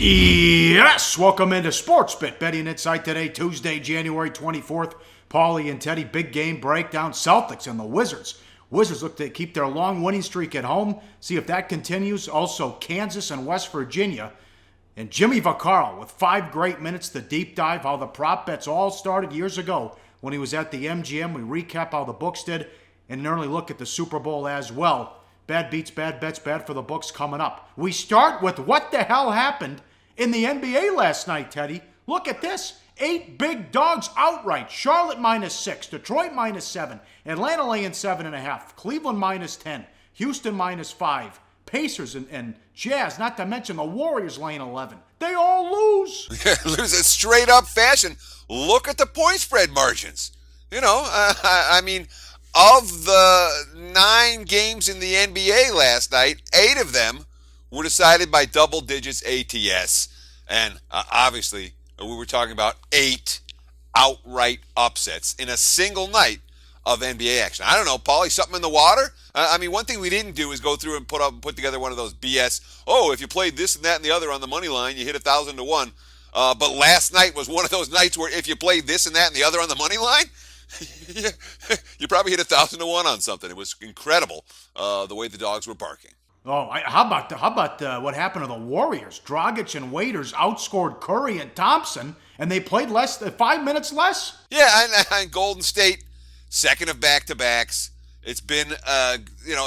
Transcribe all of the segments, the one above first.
Yes, welcome into SportsBIT Betting Insight today, Tuesday, January 24th. Pauly and Teddy, big game breakdown. Celtics and the Wizards. Wizards look to keep their long winning streak at home, see if that continues. Also, Kansas and West Virginia. And Jimmy Vaccaro with 5 great minutes to deep dive how the prop bets all started years ago when he was at the MGM. We recap how the books did and an early look at the Super Bowl as well. Bad beats, bad bets, bad for the books coming up. We start with what the hell happened in the NBA last night, Teddy. Look at this. 8 big dogs outright. Charlotte -6, Detroit -7, Atlanta laying 7.5, Cleveland -10, Houston -5, Pacers and Jazz, not to mention the Warriors laying 11. They all lose. Lose in straight up fashion. Look at the point spread margins. I mean, of the 9 games in the NBA last night, 8 of them were decided by double digits ATS. And obviously, we were talking about 8 outright upsets in a single night of NBA action. I don't know, Pauly, something in the water? I mean, one thing we didn't do is go through and put together one of those BS, if you played this and that and the other on the money line, you hit 1,000 to 1. But last night was one of those nights where if you played this and that and the other on the money line, you probably hit 1,000 to 1 on something. It was incredible the way the dogs were barking. How about what happened to the Warriors? Dragic and Waiters outscored Curry and Thompson, and they played 5 minutes less? Yeah, and Golden State, second of back-to-backs. It's been a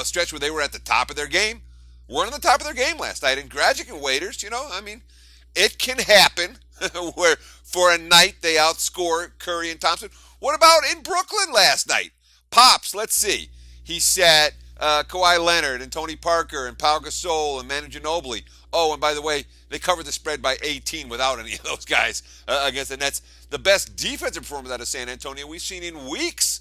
stretch where they were at the top of their game. Weren't on the top of their game last night. And Dragic and Waiters, it can happen where for a night they outscore Curry and Thompson. What about in Brooklyn last night? Pops, let's see. He sat Kawhi Leonard and Tony Parker and Pau Gasol and Manu Ginobili. Oh, and by the way, they covered the spread by 18 without any of those guys against the Nets. The best defensive performance out of San Antonio we've seen in weeks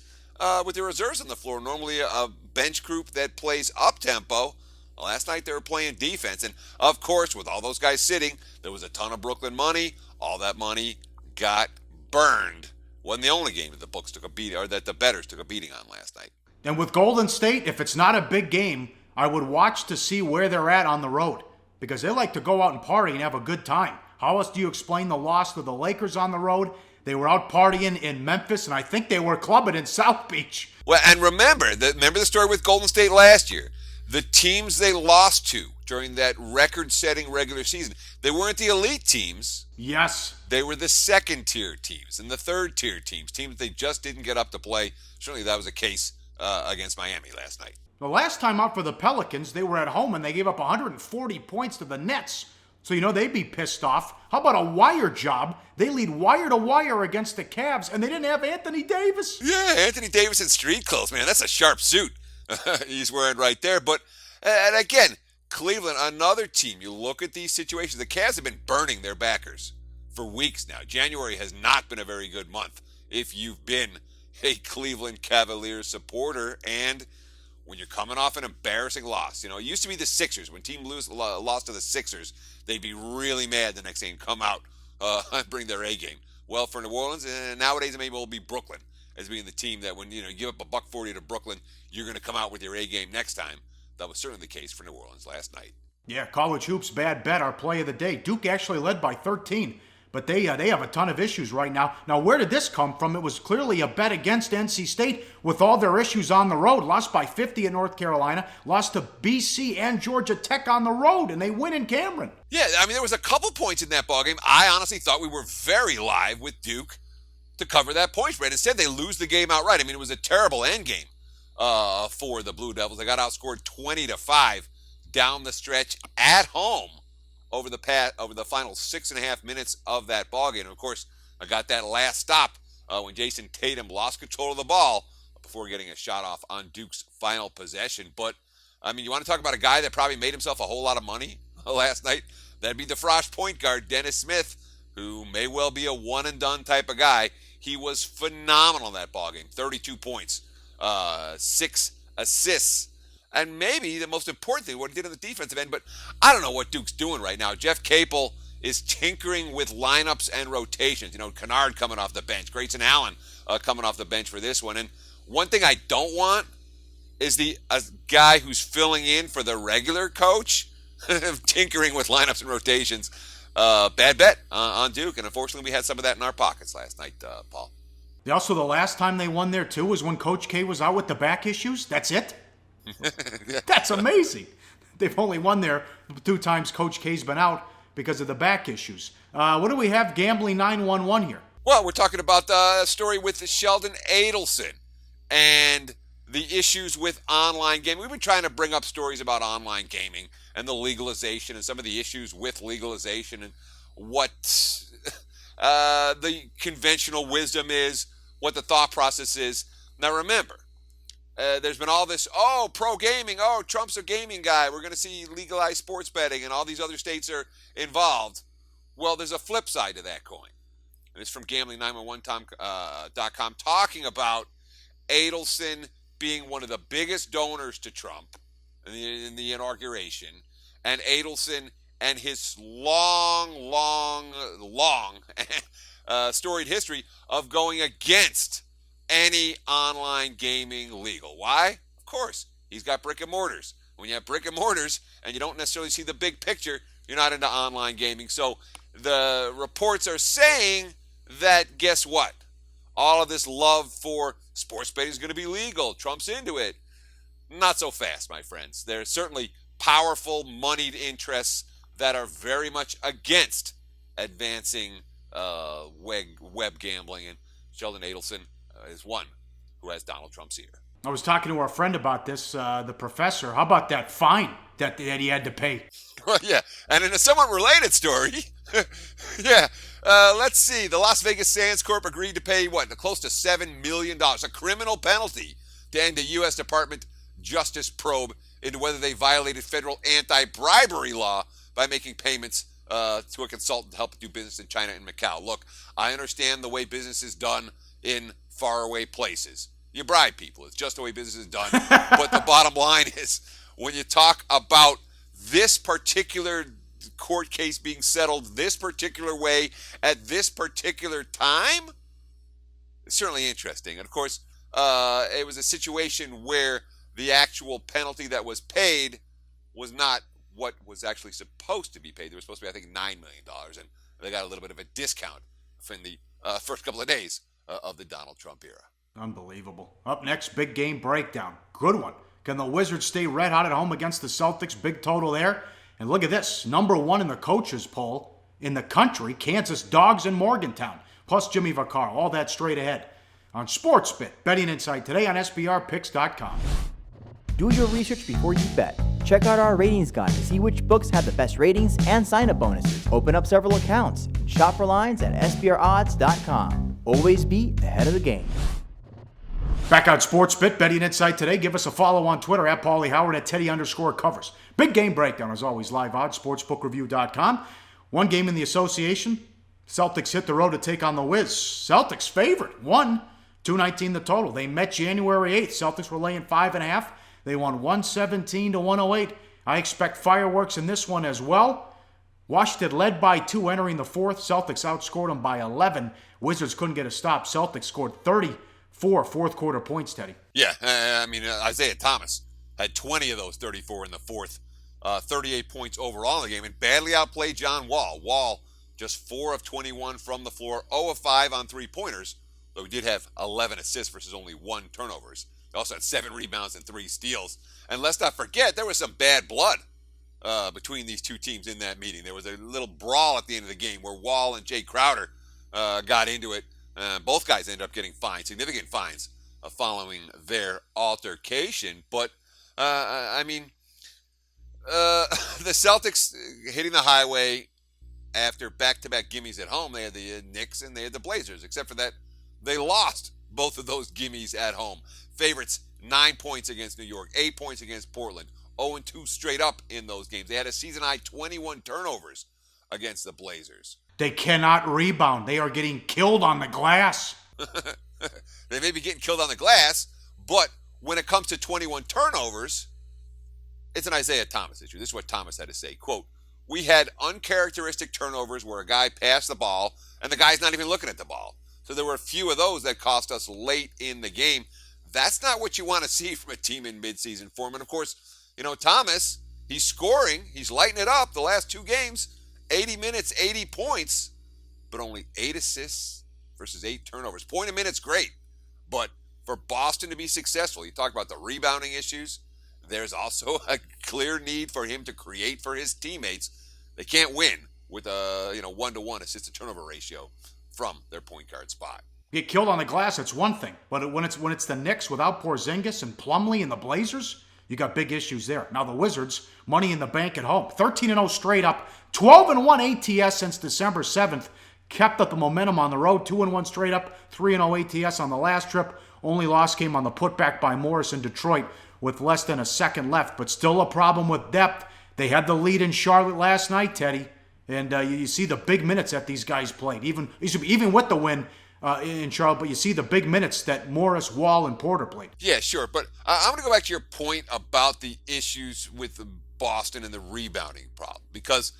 with the reserves on the floor. Normally a bench group that plays up-tempo. Last night they were playing defense. And, of course, with all those guys sitting, there was a ton of Brooklyn money. All that money got burned. Wasn't the only game that the books took a beating, or that the bettors took a beating on last night. And with Golden State, if it's not a big game, I would watch to see where they're at on the road because they like to go out and party and have a good time. How else do you explain the loss to the Lakers on the road? They were out partying in Memphis, and I think they were clubbing in South Beach. Well, and remember the story with Golden State last year. The teams they lost to during that record-setting regular season, they weren't the elite teams. Yes. They were the second-tier teams and the third-tier teams they just didn't get up to play. Certainly that was the case against Miami last night. The last time out for the Pelicans, they were at home and they gave up 140 points to the Nets. So, they'd be pissed off. How about a wire job? They lead wire to wire against the Cavs, and they didn't have Anthony Davis. Yeah, Anthony Davis in street clothes, man. That's a sharp suit he's wearing right there. But, and again, Cleveland, another team. You look at these situations. The Cavs have been burning their backers for weeks now. January has not been a very good month if you've been a Cleveland Cavaliers supporter, and when you're coming off an embarrassing loss, it used to be the Sixers. When team lost to the Sixers, they'd be really mad the next day and come out and bring their A game. Well, for New Orleans, and nowadays maybe it'll be Brooklyn as being the team that when you give up a $140 to Brooklyn, you're going to come out with your A game next time. That was certainly the case for New Orleans last night. Yeah, college hoops, bad bet, our play of the day. Duke actually led by 13. But they have a ton of issues right now. Now, where did this come from? It was clearly a bet against NC State with all their issues on the road. Lost by 50 at North Carolina. Lost to BC and Georgia Tech on the road, and they win in Cameron. Yeah, there was a couple points in that ballgame. I honestly thought we were very live with Duke to cover that point spread. Instead, they lose the game outright. It was a terrible end game for the Blue Devils. They got outscored 20-5 down the stretch at home over the final 6.5 minutes of that ballgame. And of course, I got that last stop when Jason Tatum lost control of the ball before getting a shot off on Duke's final possession. But, you want to talk about a guy that probably made himself a whole lot of money last night? That'd be the Frosh point guard, Dennis Smith, who may well be a one-and-done type of guy. He was phenomenal in that ballgame. 32 points, 6 assists. And maybe the most important thing, what he did on the defensive end, but I don't know what Duke's doing right now. Jeff Capel is tinkering with lineups and rotations. Kennard coming off the bench. Grayson Allen coming off the bench for this one. And one thing I don't want is a guy who's filling in for the regular coach tinkering with lineups and rotations. bad bet on Duke, and unfortunately we had some of that in our pockets last night, Paul. Also, the last time they won there, too, was when Coach K was out with the back issues. That's it? That's amazing. They've only won there 2 times Coach K's been out because of the back issues. What do we have? Gambling 911 here. Well, we're talking about the story with Sheldon Adelson and the issues with online gaming. We've been trying to bring up stories about online gaming and the legalization and some of the issues with legalization and what the conventional wisdom is, what the thought process is. Now remember, there's been all this, pro gaming, Trump's a gaming guy, we're going to see legalized sports betting and all these other states are involved. Well, there's a flip side to that coin. And it's from gambling911.com talking about Adelson being one of the biggest donors to Trump in the inauguration, and Adelson and his long storied history of going against any online gaming legal. Why? Of course, he's got brick and mortars. When you have brick and mortars and you don't necessarily see the big picture, you're not into online gaming. So the reports are saying that, guess what? All of this love for sports betting is going to be legal. Trump's into it. Not so fast, my friends. There's certainly powerful, moneyed interests that are very much against advancing web gambling, and Sheldon Adelson is one who has Donald Trump's ear. I was talking to our friend about this, the professor. How about that fine that he had to pay? Well, yeah, and in a somewhat related story, let's see. The Las Vegas Sands Corp agreed to pay, close to $7 million, a criminal penalty, to end a U.S. Department Justice probe into whether they violated federal anti-bribery law by making payments to a consultant to help do business in China and Macau. Look, I understand the way business is done in faraway places. You bribe people. It's just the way business is done. But the bottom line is, when you talk about this particular court case being settled this particular way at this particular time, it's certainly interesting. And of course, it was a situation where the actual penalty that was paid was not what was actually supposed to be paid. There was supposed to be, I think, $9 million, and they got a little bit of a discount from the first couple of days of the Donald Trump era. Unbelievable. Up next, big game breakdown. Good one. Can the Wizards stay red hot at home against the Celtics? Big total there. And look at this. Number 1 in the coaches poll in the country, Kansas Dogs in Morgantown. Plus Jimmy Vaccaro. All that straight ahead on SportsBIT. Betting Insight today on SBRPicks.com. Do your research before you bet. Check out our ratings guide to see which books have the best ratings and sign-up bonuses. Open up several accounts. Shop for lines at SBRodds.com. Always be ahead of the game. Back on SportsBIT, Betting Insight today. Give us a follow on Twitter at Pauly Howard at Teddy_covers. Big game breakdown, as always, live on sportsbookreview.com. One game in the association. Celtics hit the road to take on the Wiz. Celtics favored. 219 the total. They met January 8th. Celtics were laying 5.5. They won 117-108. I expect fireworks in this one as well. Washington led by 2 entering the fourth. Celtics outscored them by 11. Wizards couldn't get a stop. Celtics scored 34 fourth quarter points, Teddy. Yeah, Isaiah Thomas had 20 of those 34 in the fourth. 38 points overall in the game, and badly outplayed John Wall. Wall just 4 of 21 from the floor, 0 of 5 on three-pointers, though he did have 11 assists versus only 1 turnovers. He also had 7 rebounds and 3 steals. And let's not forget, there was some bad blood between these two teams in that meeting. There was a little brawl at the end of the game where Wall and Jay Crowder got into it. Both guys ended up getting fined, significant fines, following their altercation. But, the Celtics hitting the highway after back-to-back gimmies at home. They had the Knicks and they had the Blazers. Except for that, they lost both of those gimmies at home. Favorites, 9 points against New York, 8 points against Portland, 0-2 straight up in those games. They had a season-high 21 turnovers against the Blazers. They cannot rebound. They are getting killed on the glass. They may be getting killed on the glass, but when it comes to 21 turnovers, it's an Isaiah Thomas issue. This is what Thomas had to say. Quote, "We had uncharacteristic turnovers where a guy passed the ball and the guy's not even looking at the ball. So there were a few of those that cost us late in the game. That's not what you want to see from a team in midseason form." And of course, Thomas, he's scoring. He's lighting it up the last 2 games. 80 minutes, 80 points, but only 8 assists versus 8 turnovers. Point a minute's great, but for Boston to be successful, you talk about the rebounding issues, there's also a clear need for him to create for his teammates. They can't win with a 1-to-1 assist-to-turnover ratio from their point guard spot. Get killed on the glass, it's one thing. But when it's the Knicks without Porzingis and Plumlee and the Blazers, you got big issues there. Now the Wizards, money in the bank at home. 13-0 straight up. 12-1 ATS since December 7th. Kept up the momentum on the road. 2-1 straight up. 3-0 ATS on the last trip. Only loss came on the putback by Morris in Detroit with less than a second left. But still a problem with depth. They had the lead in Charlotte last night, Teddy. And you see the big minutes that these guys played. Even with the win in Charlotte, but you see the big minutes that Morris, Wall, and Porter played. Yeah, sure. But I'm going to go back to your point about the issues with Boston and the rebounding problem. Because,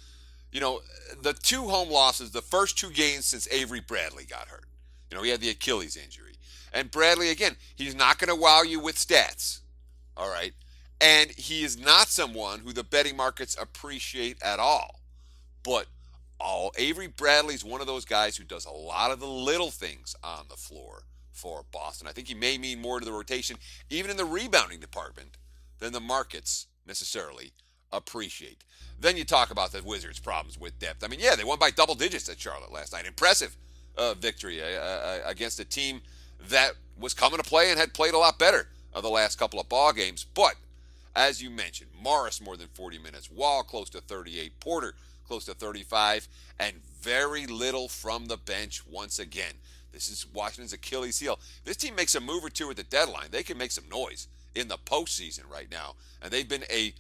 the 2 home losses, the first 2 games since Avery Bradley got hurt. He had the Achilles injury. And Bradley, again, he's not going to wow you with stats. All right? And he is not someone who the betting markets appreciate at all. But Avery Bradley's one of those guys who does a lot of the little things on the floor for Boston. I think he may mean more to the rotation, even in the rebounding department, than the markets necessarily appreciate. Then you talk about the Wizards' problems with depth. I mean, yeah, they won by double digits at Charlotte last night. Impressive victory against a team that was coming to play and had played a lot better the last couple of ball games. But, as you mentioned, Morris more than 40 minutes, Wall close to 38, Porter close to 35, and very little from the bench once again. This is Washington's Achilles heel. This team makes a move or two at the deadline. They can make some noise in the postseason right now. And they've been a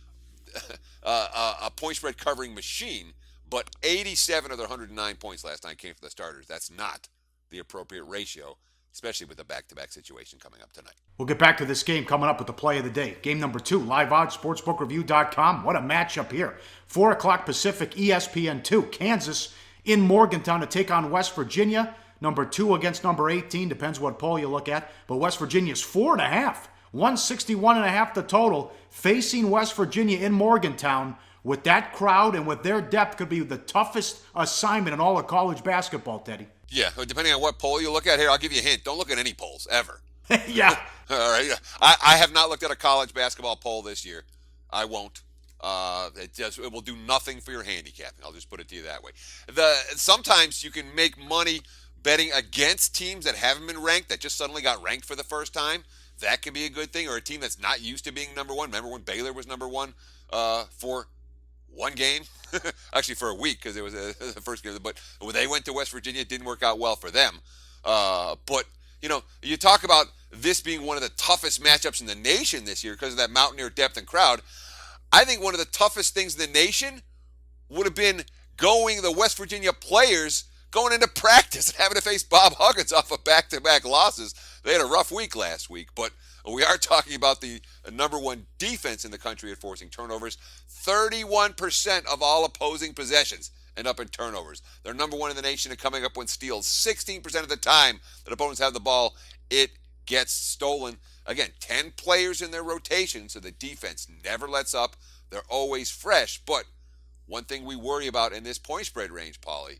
point spread covering machine, but 87 of their 109 points last night came from the starters. That's not the appropriate ratio, especially with the back-to-back situation coming up tonight. We'll get back to this game coming up with the play of the day. Game number 2, live odds, sportsbookreview.com. What a matchup here. 4 o'clock Pacific, ESPN2. Kansas in Morgantown to take on West Virginia. Number 2 against number 18, depends what poll you look at. But West Virginia's 4.5. 161.5 the total. Facing West Virginia in Morgantown with that crowd and with their depth could be the toughest assignment in all of college basketball, Teddy. Yeah, depending on what poll you look at here, I'll give you a hint. Don't look at any polls, ever. Yeah. All right. I have not looked at a college basketball poll this year. I won't. It will do nothing for your handicapping. I'll just put it to you that way. Sometimes you can make money betting against teams that haven't been ranked, that just suddenly got ranked for the first time. That can be a good thing. Or a team that's not used to being number one. Remember when Baylor was number one for one game? Actually, for a week, because it was the first game. But when they went to West Virginia, it didn't work out well for them. But, you talk about this being one of the toughest matchups in the nation this year because of that Mountaineer depth and crowd. I think one of the toughest things in the nation would have been the West Virginia players going into practice and having to face Bob Huggins off of back-to-back losses. They had a rough week last week, but we are talking about the number one defense in the country at forcing turnovers. 31% of all opposing possessions end up in turnovers. They're number one in the nation at coming up with steals. 16% of the time that opponents have the ball, it gets stolen. Again, 10 players in their rotation, so the defense never lets up. They're always fresh. But one thing we worry about in this point spread range, Pauly,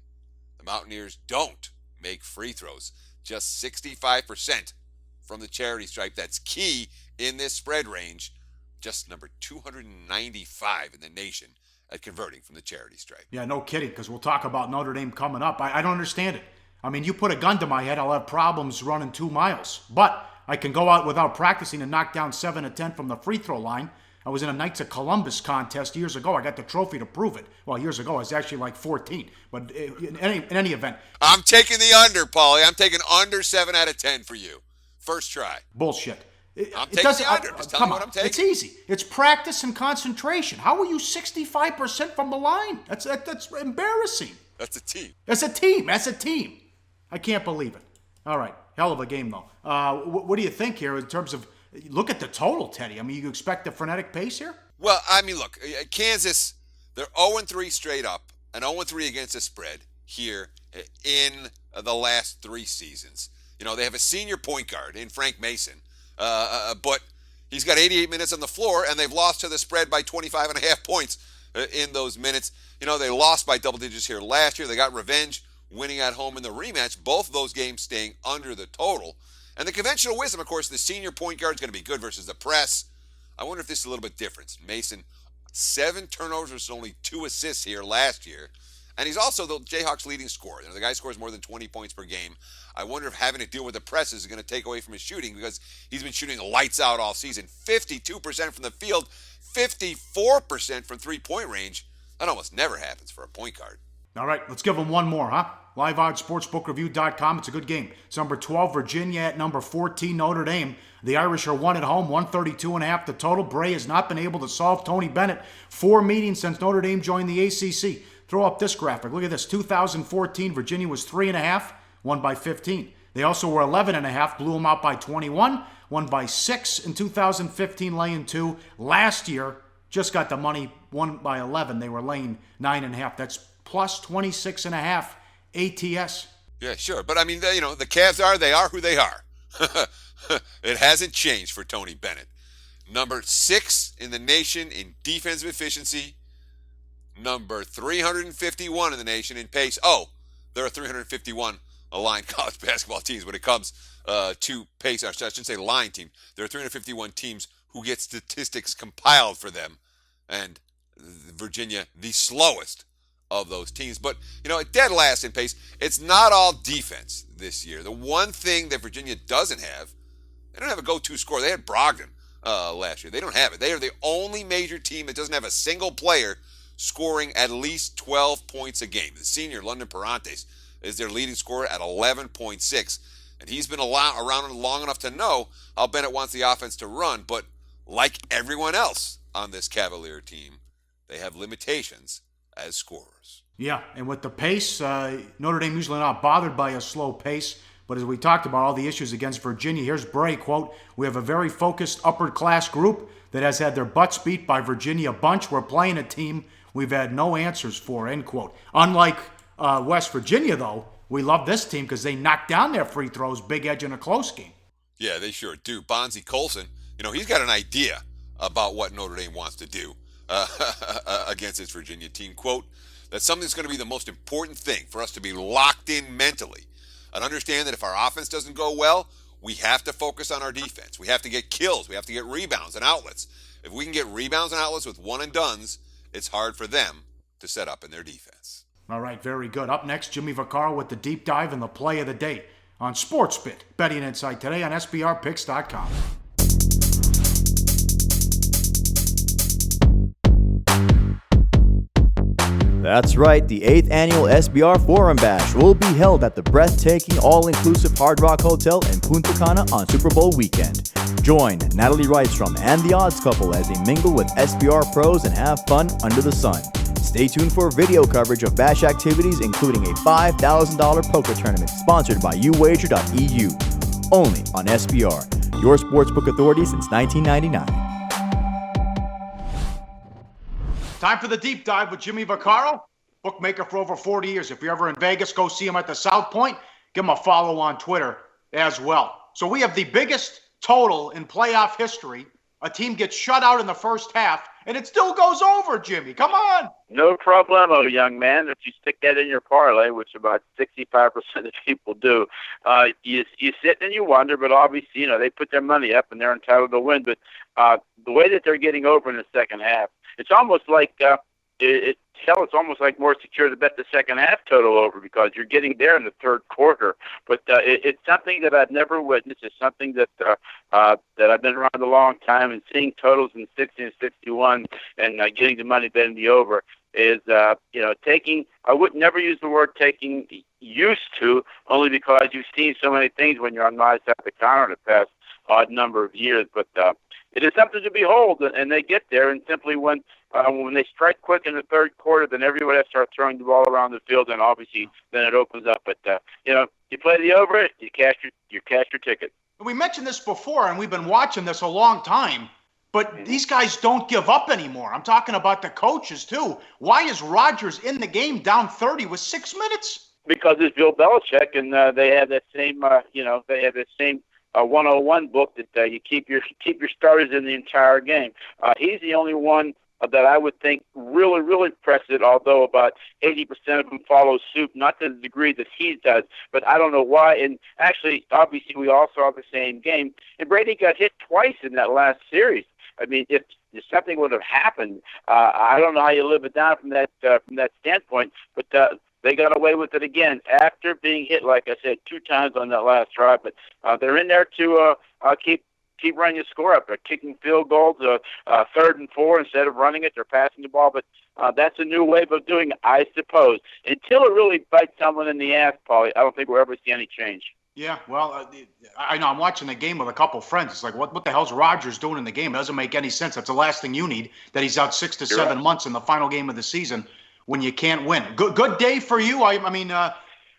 the Mountaineers don't make free throws. Just 65% from the charity stripe. That's key in this spread range. Just number 295 in the nation at converting from the charity stripe. Yeah, no kidding, because we'll talk about Notre Dame coming up. I don't understand it. I mean, you put a gun to my head, I'll have problems running 2 miles. But I can go out without practicing and knock down 7 of 10 from the free throw line. I was in a Knights of Columbus contest years ago. I got the trophy to prove it. Well, years ago, I was actually like 14. But in any event. I'm taking the under, Pauly. I'm taking under 7 out of 10 for you. First try. Bullshit. I'm taking the under. Just tell me what I'm taking. It's easy. It's practice and concentration. How are you 65% from the line? That's embarrassing. That's a team. That's a team. I can't believe it. All right. Hell of a game, though. What do you think here in terms of, look at the total, Teddy. I mean, you expect a frenetic pace here? Well, I mean, look, Kansas, they're 0-3 straight up and 0-3 against the spread here in the last 3 seasons. They have a senior point guard in Frank Mason, but he's got 88 minutes on the floor, and they've lost to the spread by 25.5 points in those minutes. They lost by double digits here last year. They got revenge, winning at home in the rematch. Both of those games staying under the total. And the conventional wisdom, of course, the senior point guard is going to be good versus the press. I wonder if this is a little bit different. Mason, 7 turnovers versus only 2 assists here last year. And he's also the Jayhawks' leading scorer. The guy scores more than 20 points per game. I wonder if having to deal with the press is going to take away from his shooting, because he's been shooting lights out all season. 52% from the field, 54% from three-point range. That almost never happens for a point guard. All right, let's give them one more, huh? Live odds, sportsbookreview.com. It's a good game. It's number 12, Virginia at number 14, Notre Dame. The Irish are 1 at home, 132.5 the total. Bray has not been able to solve Tony Bennett. 4 meetings since Notre Dame joined the ACC. Throw up this graphic. Look at this. 2014, Virginia was 3.5, won by 15. They also were 11.5, blew them out by 21, won by 6 in 2015, laying 2. Last year, just got the money, won by 11. They were laying 9.5. That's plus 26.5 ATS. Yeah, sure. But, the Cavs they are who they are. It hasn't changed for Tony Bennett. Number 6 in the nation in defensive efficiency. Number 351 in the nation in pace. Oh, there are 351 aligned college basketball teams when it comes to pace. I shouldn't say line team. There are 351 teams who get statistics compiled for them. And Virginia, the slowest of those teams. But, dead last in pace. It's not all defense this year. The one thing that Virginia doesn't have, they don't have a go-to scorer. They had Brogdon last year. They don't have it. They are the only major team that doesn't have a single player scoring at least 12 points a game. The senior, London Perrantes, is their leading scorer at 11.6. And he's been around long enough to know how Bennett wants the offense to run. But like everyone else on this Cavalier team, they have limitations as scorers. Yeah, and with the pace, Notre Dame usually not bothered by a slow pace. But as we talked about all the issues against Virginia, here's Bray, quote, "We have a very focused upper-class group that has had their butts beat by Virginia a bunch. We're playing a team we've had no answers for," end quote. Unlike West Virginia, though, we love this team because they knock down their free throws, big edge in a close game. Yeah, they sure do. Bonzie Colson, he's got an idea about what Notre Dame wants to do against this Virginia team. Quote, "That's something that's going to be the most important thing for us to be locked in mentally and understand that if our offense doesn't go well, we have to focus on our defense. We have to get kills. We have to get rebounds and outlets. If we can get rebounds and outlets with one-and-dones, it's hard for them to set up in their defense." All right, very good. Up next, Jimmy Vaccaro with the deep dive and the play of the day on SportsBIT. Betting Insight today on SBRpicks.com. That's right, the 8th annual SBR Forum Bash will be held at the breathtaking all-inclusive Hard Rock Hotel in Punta Cana on Super Bowl weekend. Join Natalie Rydstrom and the Odds Couple as they mingle with SBR pros and have fun under the sun. Stay tuned for video coverage of Bash activities, including a $5,000 poker tournament sponsored by uwager.eu. Only on SBR, your sportsbook authority since 1999. Time for the deep dive with Jimmy Vaccaro, bookmaker for over 40 years. If you're ever in Vegas, go see him at the South Point. Give him a follow on Twitter as well. So we have the biggest total in playoff history. A team gets shut out in the first half, and it still goes over, Jimmy. Come on. No problemo, young man. If you stick that in your parlay, which about 65% of people do, you sit and you wonder, but obviously, they put their money up and they're entitled to win. But the way that they're getting over in the second half, it's almost like it's almost like more secure to bet the second half total over because you're getting there in the third quarter. But it's something that I've never witnessed. It's something that I've been around a long time, and seeing totals in 60 and 61 and getting the money betting the over is taking. I would never use the word taking used to, only because you've seen so many things when you're on my side of the counter in the past odd number of years. But it is something to behold, and they get there. And simply when they strike quick in the third quarter, then everybody has to start throwing the ball around the field, and obviously then it opens up. But you play the over, you cash your ticket. We mentioned this before, and we've been watching this a long time. But these guys don't give up anymore. I'm talking about the coaches too. Why is Rodgers in the game down 30 with 6 minutes? Because it's Bill Belichick, and they have that same, they have that same 101 book that you keep your starters in the entire game. He's the only one that I would think really, really press it, although about 80% of them follow suit, not to the degree that he does, but I don't know why. And actually, obviously, we all saw the same game, and Brady got hit twice in that last series. I mean, if something would have happened, I don't know how you live it down from that standpoint, but they got away with it again after being hit, like I said, 2 times on that last drive. But they're in there to keep running the score up. They're kicking field goals, 3rd and 4 instead of running it. They're passing the ball, but that's a new wave of doing it, I suppose. Until it really bites someone in the ass, Pauly, I don't think we'll ever see any change. Yeah, well, I know I'm watching the game with a couple friends. It's like, what the hell's Rodgers doing in the game? It doesn't make any sense. That's the last thing you need, that he's out 6 to 7 months in the final game of the season when you can't win. Good day for you. I mean,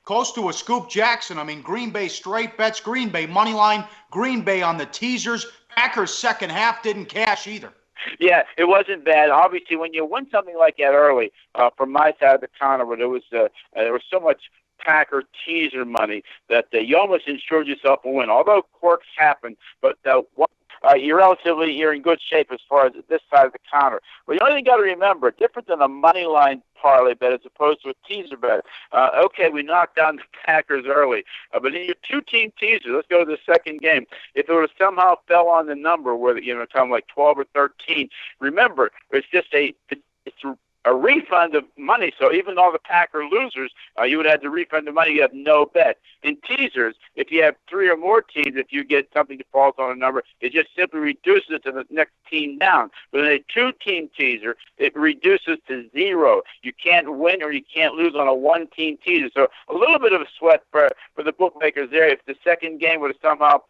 close to a scoop, Jackson. I mean, Green Bay straight bets, Green Bay money line, Green Bay on the teasers. Packers second half didn't cash either. Yeah, it wasn't bad. Obviously, when you win something like that early, from my side of the counter, where there was so much Packer teaser money that you almost insured yourself a win. Although quirks happen, but you're in good shape as far as this side of the counter. But you only got to remember, different than a money line parlay bet as opposed to a teaser bet. Okay, we knocked down the Packers early, but in your 2-team teaser, let's go to the second game. If it would have somehow fell on the number where something like 12 or 13, remember it's just it's a refund of money. So even though the Packer losers, you would have to refund the money. You have no bet. In teasers, if you have 3 or more teams, if you get something that falls on a number, it just simply reduces it to the next team down. But in a 2-team teaser, it reduces to 0. You can't win or you can't lose on a 1-team teaser. So a little bit of a sweat for the bookmakers there. If the second game would have somehow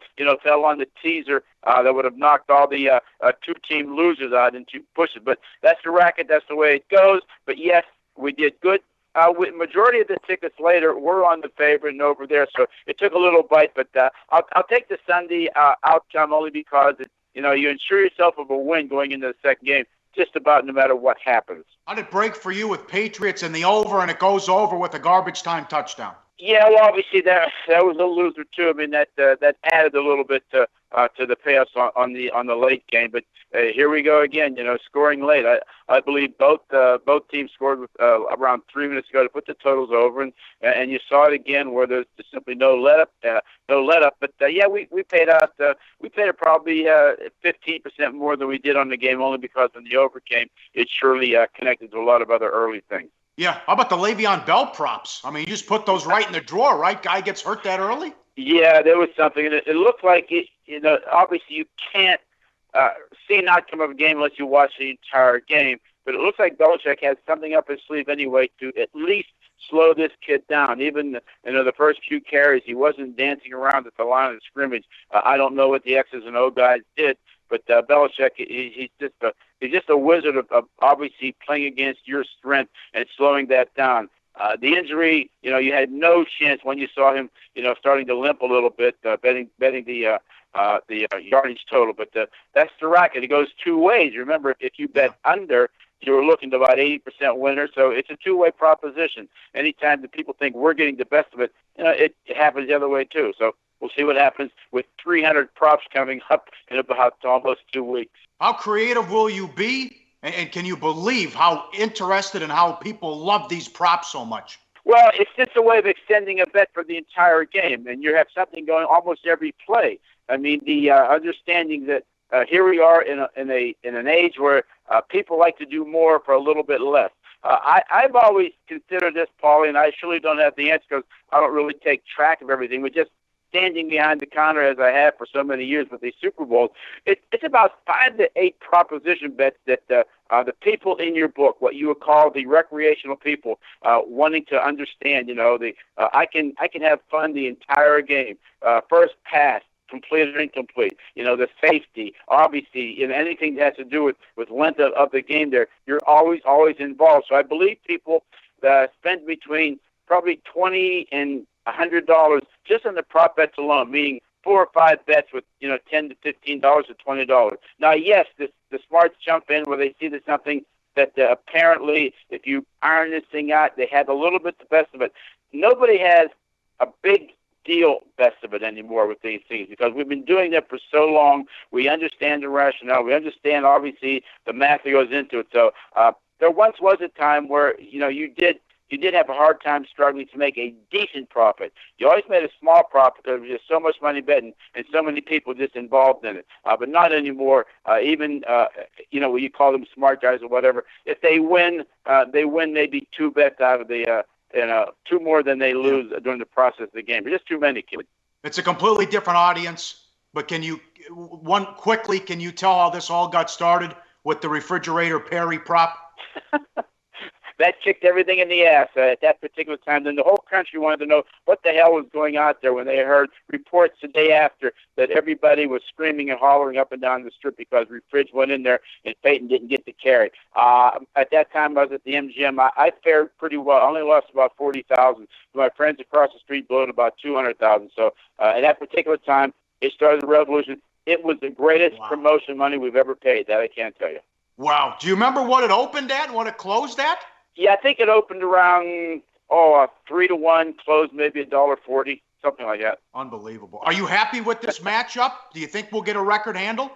fell on the teaser, that would have knocked all the 2-team losers out into pushes. But that's the racket. That's the way it goes. But yes, we did good. Majority of the tickets later were on the favorite and over there, so it took a little bite. But I'll take the Sunday outcome only because you insure yourself of a win going into the second game, just about no matter what happens. How did it break for you with Patriots and the over, and it goes over with a garbage time touchdown? Yeah, well, obviously that was a loser too. I mean that added a little bit to the payoffs on the late game. But here we go again. Scoring late. I believe both teams scored with, around 3 minutes ago to put the totals over, and you saw it again where there's just simply no let up. But yeah, we paid out. We paid it probably 15% more than we did on the game, only because when the over came, it surely connected to a lot of other early things. Yeah, how about the Le'Veon Bell props? I mean, you just put those right in the drawer, right? Guy gets hurt that early? Yeah, there was something. And it looked like it. Obviously you can't see an outcome of a game unless you watch the entire game. But it looks like Belichick has something up his sleeve anyway to at least slow this kid down. Even the first few carries, he wasn't dancing around at the line of scrimmage. I don't know what the X's and O guys did, but Belichick, he's just a wizard of obviously playing against your strength and slowing that down. The injury, you had no chance when you saw him, starting to limp a little bit, betting the yardage total. But that's the racket. It goes 2 ways. Remember, if you bet under, you're looking to about 80% winner. So it's a 2-way proposition. Anytime that people think we're getting the best of it, it happens the other way too. So we'll see what happens with 300 props coming up in about almost 2 weeks. How creative will you be? And can you believe how interested and how people love these props so much? Well, it's just a way of extending a bet for the entire game, and you have something going almost every play. I mean, the understanding that here we are in an age where people like to do more for a little bit less. I've always considered this, Pauly, and I surely don't have the answer because I don't really take track of everything, but just standing behind the counter as I have for so many years with these Super Bowls, it's about 5 to 8 proposition bets that the people in your book, what you would call the recreational people, wanting to understand, I can have fun the entire game. First pass, complete or incomplete, the safety, obviously, anything that has to do with length of the game there, you're always involved. So I believe people spend between probably $20 and $100 just on the prop bets alone, meaning 4 or 5 bets with $10 to $15 or $20. Now, yes, the smarts jump in where they see there's something that apparently, if you iron this thing out, they have a little bit the best of it. Nobody has a big deal best of it anymore with these things because we've been doing that for so long. We understand the rationale. We understand, obviously, the math that goes into it. So there once was a time where, you did have a hard time struggling to make a decent profit. You always made a small profit because there was just so much money betting and so many people just involved in it. But not anymore. Even, what you call them smart guys or whatever. If they win maybe 2 bets out of the 2 more than they lose during the process of the game. There's just too many kids. It's a completely different audience, but can you tell how this all got started with the refrigerator Perry prop? That kicked everything in the ass at that particular time. Then the whole country wanted to know what the hell was going out there when they heard reports the day after that everybody was screaming and hollering up and down the strip because Refridge went in there and Peyton didn't get the carry. At that time, I was at the MGM. I fared pretty well. I only lost about $40,000. My friends across the street blew it about $200,000. So at that particular time, it started the revolution. It was the greatest promotion money we've ever paid. That I can't tell you. Wow. Do you remember what it opened at and what it closed at? Yeah, I think it opened around 3-1, closed maybe $1.40, something like that. Unbelievable. Are you happy with this matchup? Do you think we'll get a record handle?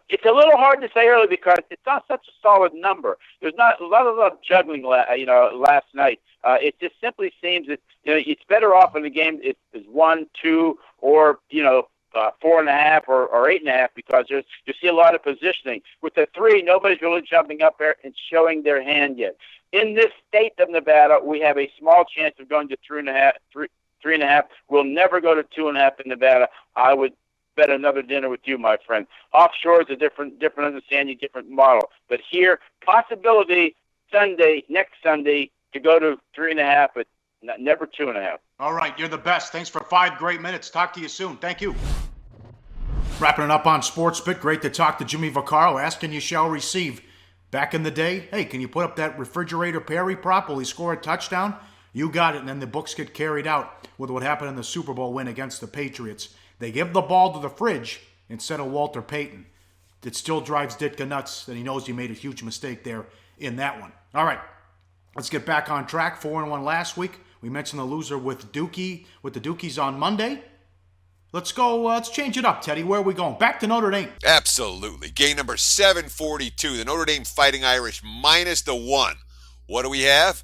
It's a little hard to say early because it's not such a solid number. There's not a lot of juggling, last night. It just simply seems that it's better off in the game is 1, 2, or 4.5 or 8.5 because you see a lot of positioning. With the 3, nobody's really jumping up there and showing their hand yet. In this state of Nevada, we have a small chance of going to 3.5. We'll never go to 2.5 in Nevada. I would bet another dinner with you, my friend. Offshore is a different understanding, different model. But here, possibility next Sunday, to go to 3.5, but never 2.5. All right, you're the best. Thanks for 5 great minutes. Talk to you soon. Thank you. Wrapping it up on SportsBIT. Great to talk to Jimmy Vaccaro. Ask and you shall receive. Back in the day, hey, can you put up that refrigerator Perry prop? Will he score a touchdown? You got it, and then the books get carried out with what happened in the Super Bowl win against the Patriots. They give the ball to the fridge instead of Walter Payton. It still drives Ditka nuts that he knows he made a huge mistake there in that one. All right, let's get back on track. 4-1 last week. We mentioned the loser with the Dukies on Monday. Let's go. Let's change it up, Teddy. Where are we going? Back to Notre Dame. Absolutely. Game number 742. The Notre Dame Fighting Irish minus the 1. What do we have?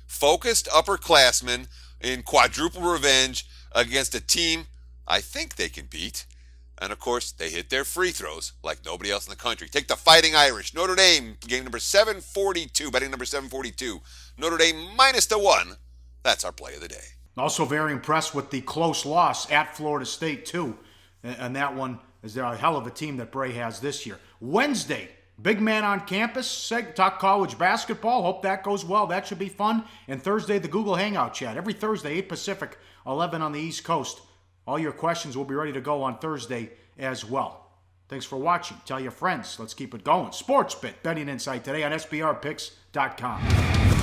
Focused upperclassmen in quadruple revenge against a team I think they can beat. And, of course, they hit their free throws like nobody else in the country. Take the Fighting Irish. Notre Dame, game number 742, betting number 742. Notre Dame minus the 1. That's our play of the day. Also very impressed with the close loss at Florida State, too. And that one is a hell of a team that Bray has this year. Wednesday, big man on campus, talk college basketball. Hope that goes well. That should be fun. And Thursday, the Google Hangout chat. Every Thursday, 8 Pacific, 11 on the East Coast. All your questions will be ready to go on Thursday as well. Thanks for watching. Tell your friends. Let's keep it going. SportsBIT, betting insight today on SBRpicks.com.